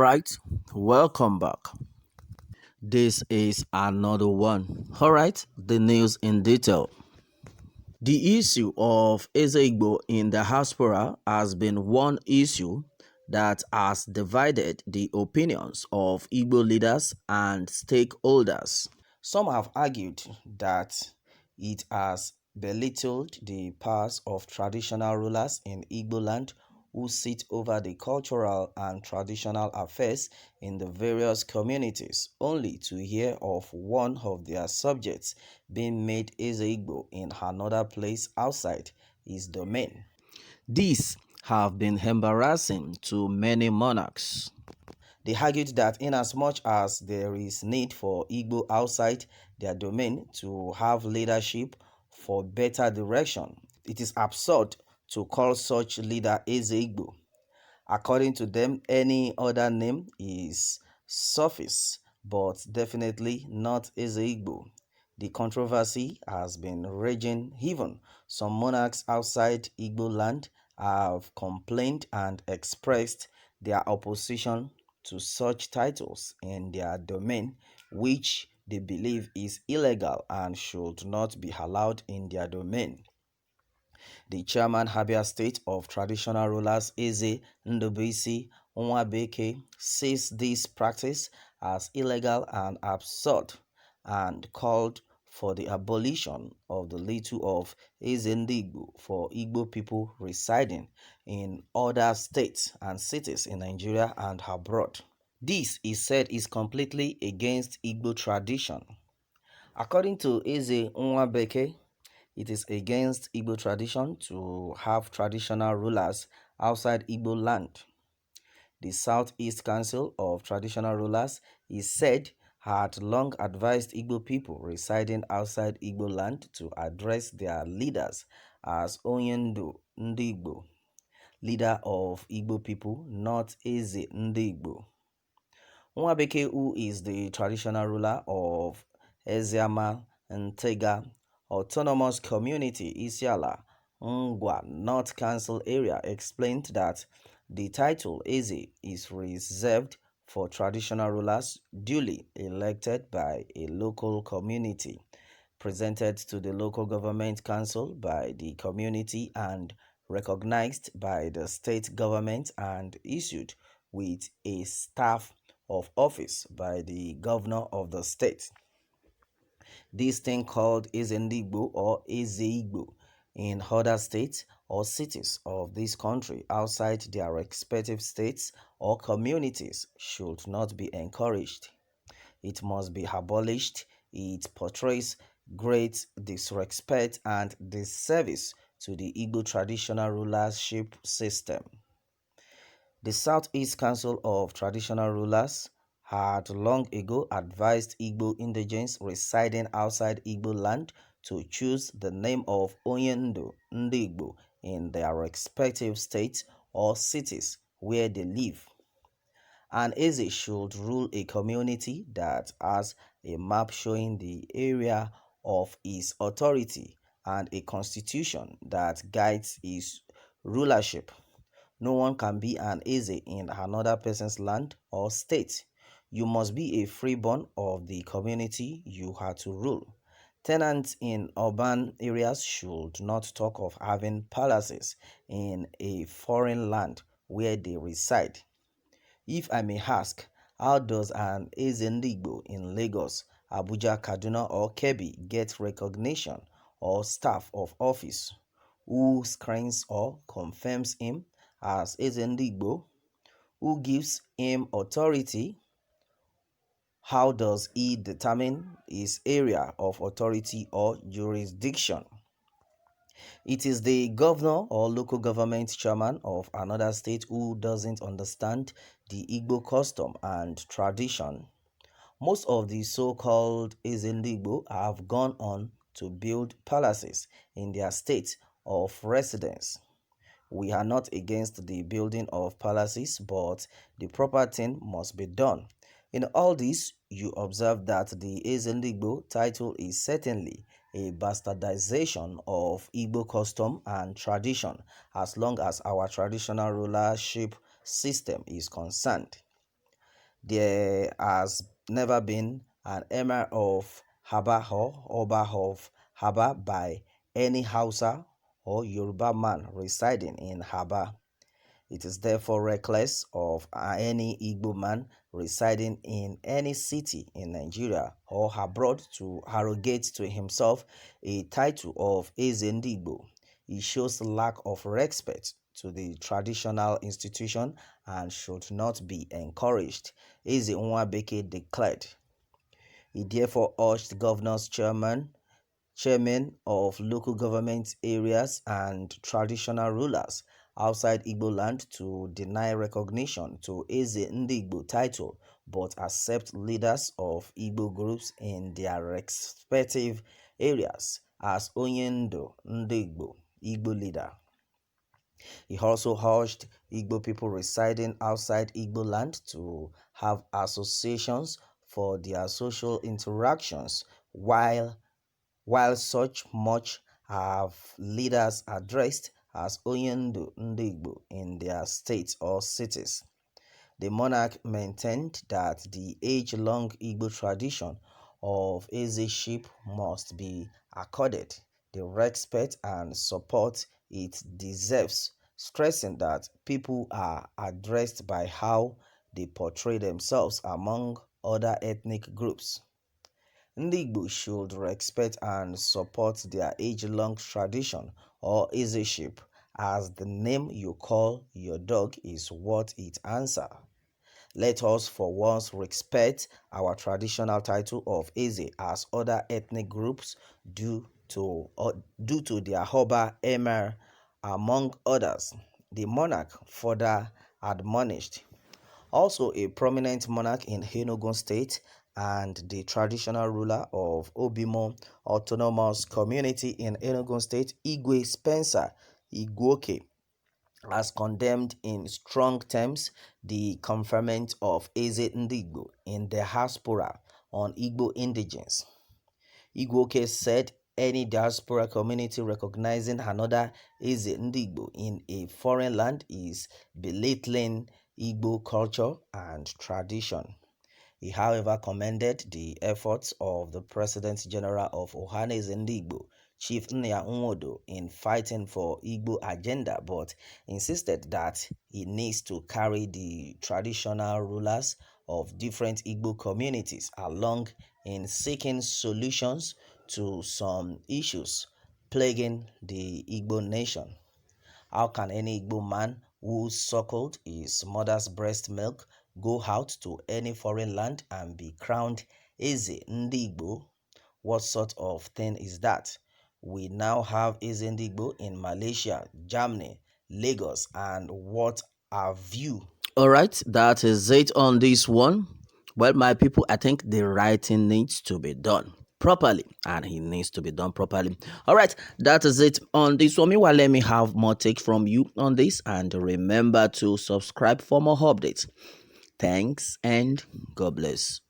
right, welcome back. This is another one. All right, the news in detail. The issue of Ezeigbo in the diaspora has been one issue that has divided the opinions of Igbo leaders and stakeholders. Some have argued that it has belittled the powers of traditional rulers in Igbo land who sit over the cultural and traditional affairs in the various communities, only to hear of one of their subjects being made Ezeigbo in another place outside his domain. These have been embarrassing to many monarchs. They argued that inasmuch as there is need for Igbo outside their domain to have leadership for better direction, it is absurd to call such leader Ezeigbo. According to them, any other name is suffice, but definitely not Ezeigbo. The controversy has been raging. Even some monarchs outside Igbo land have complained and expressed their opposition to such titles in their domain, which they believe is illegal and should not be allowed in their domain. The chairman Habia State of Traditional Rulers Eze Ndubisi Nwabeke says this practice as illegal and absurd and called for the abolition of the title of Ezeigbo for Igbo people residing in other states and cities in Nigeria and abroad. This, he said, is completely against Igbo tradition. According to Eze Nwabeke, it is against Igbo tradition to have traditional rulers outside Igbo land. The Southeast Council of Traditional Rulers is said had long advised Igbo people residing outside Igbo land to address their leaders as Onyendu Ndigbo, leader of Igbo people, not Eze Ndigbo. Nwabeke, who is the traditional ruler of Eziama Ntega Autonomous Community Isiala Ngwa North Council area, explained that the title Eze is reserved for traditional rulers duly elected by a local community, presented to the local government council by the community and recognized by the state government and issued with a staff of office by the governor of the state. This thing called Ezeigbo or Ezeigbo in other states or cities of this country outside their respective states or communities should not be encouraged. It must be abolished. It portrays great disrespect and disservice to the Igbo traditional rulership system. The Southeast Council of Traditional Rulers had long ago advised Igbo indigents residing outside Igbo land to choose the name of Onyendu Ndigbo in their respective states or cities where they live. And Eze should rule a community that has a map showing the area of his authority and a constitution that guides his rulership. No one can be an Eze in another person's land or state. You must be a freeborn of the community you are to rule. Tenants in urban areas should not talk of having palaces in a foreign land where they reside. If I may ask, how does an Ezeigbo in Lagos, Abuja, Kaduna or Kebbi get recognition or staff of office who screens or confirms him as Ezeigbo? Who gives him authority? How does he determine his area of authority or jurisdiction? It is the governor or local government chairman of another state who doesn't understand the Igbo custom and tradition. Most of the so-called Ezeigbo have gone on to build palaces in their state of residence. We are not against the building of palaces, but the proper thing must be done. In all this, you observe that the Ezeigbo title is certainly a bastardization of Igbo custom and tradition as long as our traditional rulership system is concerned. There has never been an emir of Haba or Oba of Haba by any Hausa or Yoruba man residing in Haba. It is therefore reckless of any Igbo man residing in any city in Nigeria or abroad to arrogate to himself a title of Ezeigbo. It shows lack of respect to the traditional institution and should not be encouraged, Eze Nwabeke declared. He therefore urged governors, chairmen of local government areas and traditional rulers outside Igbo land to deny recognition to Eze Ndigbo title but accept leaders of Igbo groups in their respective areas as Onyendo Ndigbo, Igbo leader. He also urged Igbo people residing outside Igbo land to have associations for their social interactions while such much have leaders addressed as Oyendo Ndigbo in their states or cities. The monarch maintained that the age-long Igbo tradition of Ezeship must be accorded the respect and support it deserves, stressing that people are addressed by how they portray themselves among other ethnic groups. Ndị Igbo should respect and support their age-long tradition or Ezeship, as the name you call your dog is what it answers. Let us for once respect our traditional title of Eze as other ethnic groups do to their Hoba Emir, among others. The monarch further admonished. Also a prominent monarch in Enugu State and the traditional ruler of Obimo Autonomous Community in Enugu State, Igwe Spencer Igwoke, has condemned in strong terms the conferment of Eze Ndigbo in the diaspora on Igbo indigents. Igwoke said any diaspora community recognizing another Eze Ndigbo in a foreign land is belittling Igbo culture and tradition. He, however, commended the efforts of the President General of Ohanaeze Ndigbo, Chief Nya Nwodo, in fighting for Igbo agenda, but insisted that he needs to carry the traditional rulers of different Igbo communities along in seeking solutions to some issues plaguing the Igbo nation. How can any Igbo man who suckled his mother's breast milk go out to any foreign land and be crowned Eze Ndigbo? What sort of thing is that? We now have Eze Ndigbo in Malaysia, Germany, Lagos, and what have you? All right, that is it on this one. Well, my people, I think the writing needs to be done properly, and it needs to be done properly. All right, that is it on this one. Meanwhile, let me have more take from you on this, and remember to subscribe for more updates. Thanks and God bless.